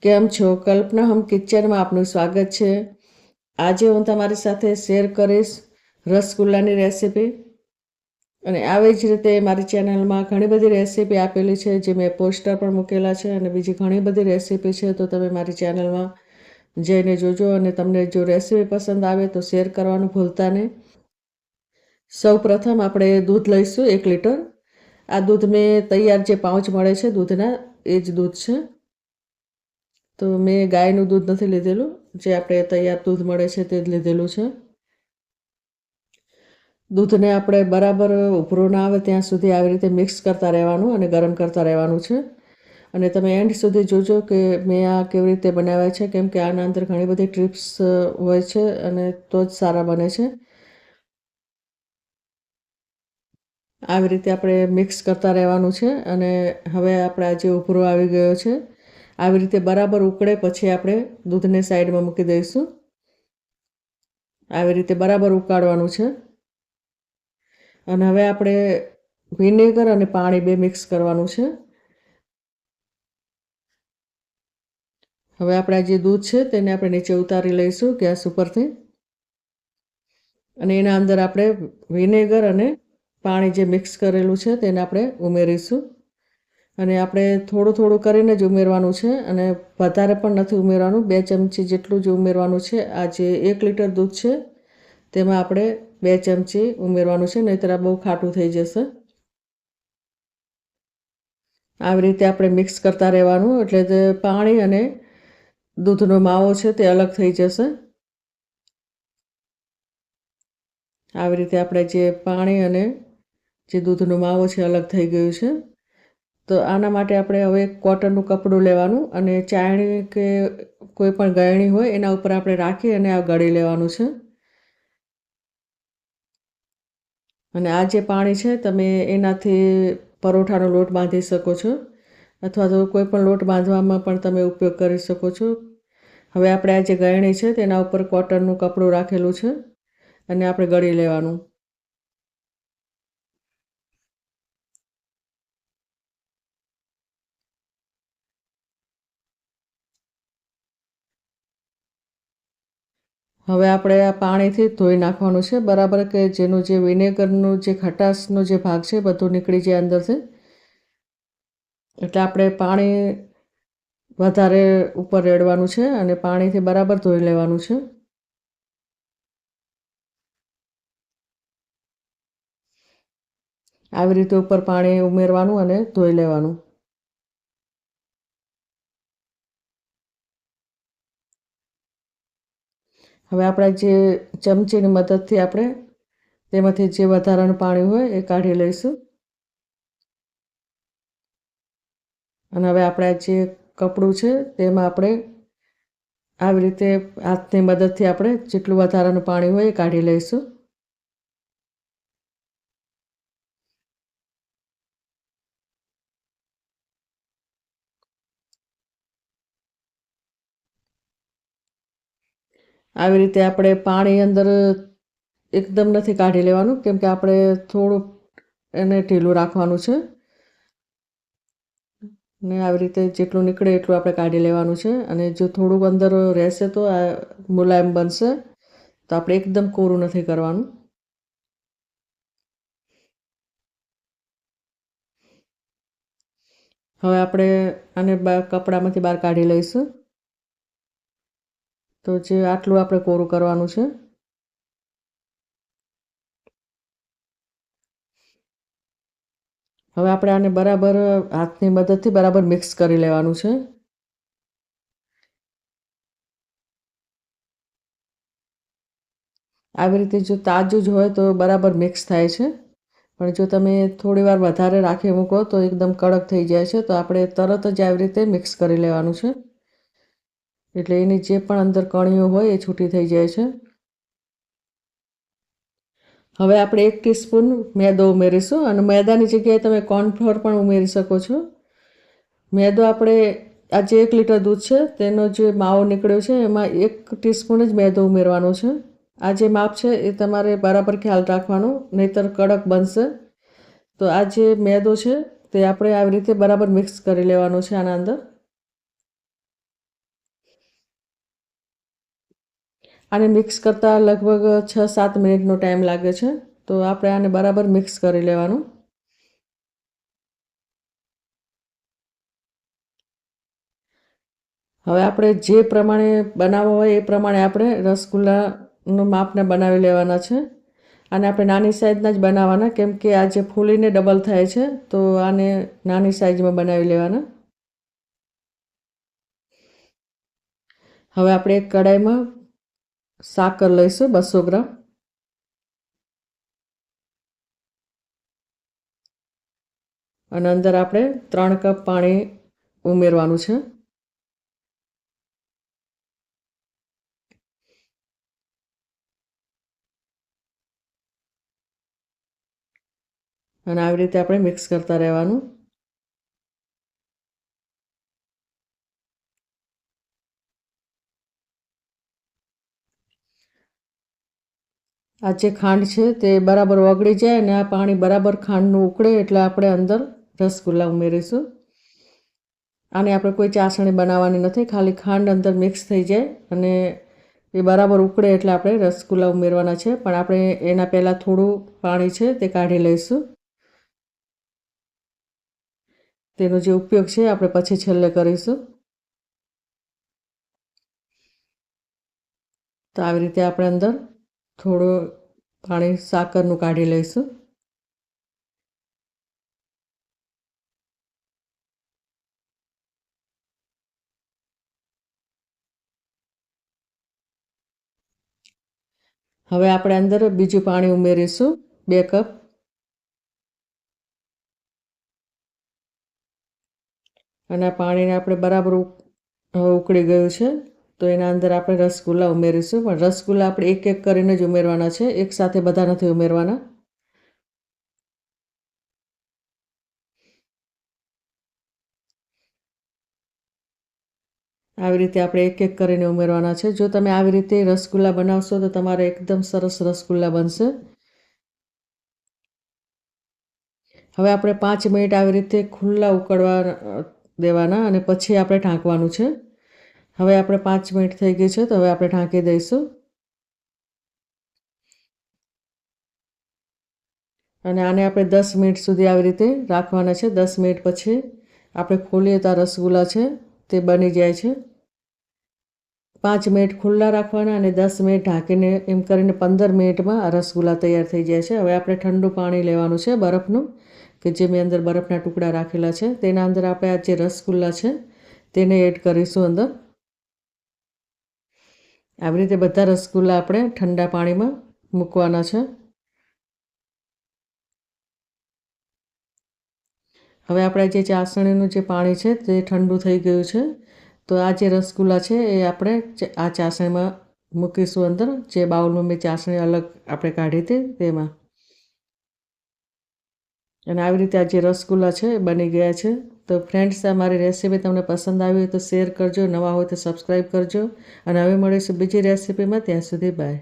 કેમ છો? કલ્પના હોમ કિચનમાં આપનું સ્વાગત છે. આજે હું તમારી સાથે શેર કરીશ રસગુલ્લાની રેસીપી. અને આવી જ રીતે મારી ચેનલમાં ઘણી બધી રેસીપી આપેલી છે, જે મેં પોસ્ટર પણ મૂકેલા છે, અને બીજી ઘણી બધી રેસીપી છે. તો તમે મારી ચેનલમાં જઈને જોજો, અને તમને જો રેસીપી પસંદ આવે તો શેર કરવાનું ભૂલતા નહીં. સૌ પ્રથમ આપણે દૂધ લઈશું 1 લીટર. આ દૂધ મેં તૈયાર જે પાઉચ મળે છે દૂધના, એ જ દૂધ છે. તો મેં ગાયનું દૂધ નથી લીધેલું, જે આપણે તૈયાર દૂધ મળે છે તે જ લીધેલું છે. દૂધને આપણે બરાબર ઉભરો ના આવે ત્યાં સુધી આવી રીતે મિક્સ કરતા રહેવાનું અને ગરમ કરતા રહેવાનું છે. અને તમે એન્ડ સુધી જોજો કે મેં આ કેવી રીતે બનાવ્યા છે, કેમ કે આના અંદર ઘણી બધી ટિપ્સ હોય છે, અને તો જ સારા બને છે. આવી રીતે આપણે મિક્સ કરતા રહેવાનું છે. અને હવે આપણે આ જે ઉભરો આવી ગયો છે, આવી રીતે બરાબર ઉકળે પછી આપણે દૂધને સાઈડમાં મૂકી દઈશું. આવી રીતે બરાબર ઉકાળવાનું છે. અને હવે આપણે વિનેગર અને પાણી 2 મિક્સ કરવાનું છે. હવે આપણે આ જે દૂધ છે તેને આપણે નીચે ઉતારી લઈશું ગેસ ઉપરથી. અને એના અંદર આપણે વિનેગર અને પાણી જે મિક્સ કરેલું છે તેને આપણે ઉમેરીશું. અને આપણે થોડું થોડું કરીને જ ઉમેરવાનું છે, અને વધારે પણ નથી ઉમેરવાનું. 2 ચમચી જેટલું જ ઉમેરવાનું છે. આ જે 1 લીટર દૂધ છે તેમાં આપણે 2 ચમચી ઉમેરવાનું છે, નહીંતર આ બહુ ખાટું થઈ જશે. આવી રીતે આપણે મિક્સ કરતા રહેવાનું, એટલે જે પાણી અને દૂધનો માવો છે તે અલગ થઈ જશે. આવી રીતે આપણે જે પાણી અને જે દૂધનો માવો છે અલગ થઈ ગયું છે. તો આના માટે આપણે હવે કોટનનું કપડું લેવાનું, અને ચાયણી કે કોઈ પણ ગળણી હોય એના ઉપર આપણે રાખી અને આ ગળી લેવાનું છે. અને આ જે પાણી છે તમે એનાથી પરોઠાનો લોટ બાંધી શકો છો, અથવા તો કોઈ પણ લોટ બાંધવામાં પણ તમે ઉપયોગ કરી શકો છો. હવે આપણે આ જે ગળણી છે તેના ઉપર કોટનનું કપડું રાખેલું છે, અને આપણે ગળી લેવાનું. હવે આપણે આ પાણીથી ધોઈ નાખવાનું છે બરાબર, કે જેનું જે વિનેગરનું જે ખટાશનો જે ભાગ છે બધું નીકળી જાય અંદરથી. એટલે આપણે પાણી વધારે ઉપર રેડવાનું છે, અને પાણીથી બરાબર ધોઈ લેવાનું છે. આવી રીતે ઉપર પાણી ઉમેરવાનું અને ધોઈ લેવાનું. હવે આપણે જે ચમચીની મદદથી આપણે તેમાંથી જે વધારાનું પાણી હોય એ કાઢી લઈશું. અને હવે આપણે જે કપડું છે તેમાં આપણે આવી રીતે હાથની મદદથી આપણે જેટલું વધારાનું પાણી હોય એ કાઢી લઈશું. આવી રીતે આપણે પાણી અંદર એકદમ નથી કાઢી લેવાનું, કેમ કે આપણે થોડું એને ઢીલું રાખવાનું છે. ને આવી રીતે જેટલું નીકળે એટલું આપણે કાઢી લેવાનું છે. અને જો થોડુંક અંદર રહેશે તો આ મુલાયમ બનશે, તો આપણે એકદમ કોરું નથી કરવાનું. હવે આપણે આને કપડામાંથી બહાર કાઢી લઈશું. તો જે આટલું આપણે કોરું કરવાનું છે. હવે આપણે આને બરાબર હાથની મદદથી બરાબર મિક્સ કરી લેવાનું છે. આવી રીતે જો તાજું જ હોય તો બરાબર મિક્સ થાય છે, પણ જો તમે થોડી વાર વધારે રાખી મૂકો તો એકદમ કડક થઈ જાય છે. તો આપણે તરત જ આવી રીતે મિક્સ કરી લેવાનું છે, એટલે એની જે પણ અંદર કણીઓ હોય એ છૂટી થઈ જાય છે. હવે આપણે 1 ટીસ્પૂન મેદો ઉમેરીશું, અને મેદાની જગ્યાએ તમે કોર્નફ્લોર પણ ઉમેરી શકો છો. મેદો આપણે આ જે 1 લીટર દૂધ છે તેનો જે માવો નીકળ્યો છે એમાં 1 ટીસ્પૂન જ મેદો ઉમેરવાનો છે. આ જે માપ છે એ તમારે બરાબર ખ્યાલ રાખવાનો, નહીંતર કડક બનશે. તો આ જે મેદો છે તે આપણે આવી રીતે બરાબર મિક્સ કરી લેવાનો છે આના અંદર. આને મિક્સ કરતાં લગભગ 6-7 મિનિટનો ટાઈમ લાગે છે. તો આપણે આને બરાબર મિક્સ કરી લેવાનું. હવે આપણે જે પ્રમાણે બનાવવો હોય એ પ્રમાણે આપણે રસગુલ્લાનું માપને બનાવી લેવાના છે. અને આપણે નાની સાઈઝના જ બનાવવાના, કેમ કે આ જે ફૂલીને ડબલ થાય છે, તો આને નાની સાઈઝમાં બનાવી લેવાના. હવે આપણે એક કડાઈમાં સાકર લઈશું 200 ગ્રામ. અને અંદર આપણે 3 કપ પાણી ઉમેરવાનું છે. અને આવી રીતે આપણે મિક્સ કરતા રહેવાનું. આ જે ખાંડ છે તે બરાબર ઓગળી જાય અને આ પાણી બરાબર ખાંડનું ઉકળે એટલે આપણે અંદર રસગુલ્લા ઉમેરીશું. આને આપણે કોઈ ચાસણી બનાવવાની નથી, ખાલી ખાંડ અંદર મિક્સ થઈ જાય અને એ બરાબર ઉકળે એટલે આપણે રસગુલ્લા ઉમેરવાના છે. પણ આપણે એના પહેલાં થોડું પાણી છે તે કાઢી લઈશું. તેનો જે ઉપયોગ છે આપણે પછી છેલ્લે કરીશું. તો આવી રીતે આપણે અંદર થોડું પાણી સાકરનું કાઢી લઈશું. હવે આપણે અંદર બીજું પાણી ઉમેરીશું 2 કપ. અને આ પાણીને આપણે બરાબર ઉકળી ગયું છે. તો એના અંદર આપણે રસગુલ્લા ઉમેરીશું. પણ રસગુલ્લા આપણે એક એક કરીને જ ઉમેરવાના છે, એકસાથે બધા નથી ઉમેરવાના. આવી રીતે આપણે એક એક કરીને ઉમેરવાના છે. જો તમે આવી રીતે રસગુલ્લા બનાવશો તો તમારે એકદમ સરસ રસગુલ્લા બનશે. હવે આપણે 5 મિનિટ આવી રીતે ખુલ્લા ઉકળવા દેવાના અને પછી આપણે ઢાંકવાનું છે. હવે આપણે 5 મિનિટ થઈ ગઈ છે, તો હવે આપણે ઢાંકી દઈશું. અને આને આપણે 10 મિનિટ સુધી આવી રીતે રાખવાના છે. 10 મિનિટ પછી આપણે ખોલીએ તો આ રસગુલ્લા છે તે બની જાય છે. 5 મિનિટ ખુલ્લા રાખવાના અને 10 મિનિટ ઢાંકીને, એમ કરીને 15 મિનિટમાં આ રસગુલ્લા તૈયાર થઈ જાય છે. હવે આપણે ઠંડુ પાણી લેવાનું છે બરફનું, કે જે મેં અંદર બરફના ટુકડા રાખેલા છે. તેના અંદર આપણે આ જે રસગુલ્લા છે તેને એડ કરીશું અંદર. આવી રીતે બધા રસગુલ્લા આપણે ઠંડા પાણીમાં મૂકવાના છે. હવે આપણે જે ચાસણીનું જે પાણી છે તે ઠંડુ થઈ ગયું છે. તો આ જે રસગુલ્લા છે એ આપણે આ ચાસણીમાં મૂકીશું અંદર, જે બાઉલમાં મેં ચાસણી અલગ આપણે કાઢી હતી તેમાં. અને આવી રીતે આ જે રસગુલ્લા છે એ બની ગયા છે. તો ફ્રેન્ડ્સ, આ મારી રેસીપી તમને પસંદ આવી હોય તો શેર કરજો, નવા હોય તો સબસ્ક્રાઈબ કરજો. અને હવે મળીશું બીજી રેસીપીમાં. ત્યાં સુધી બાય.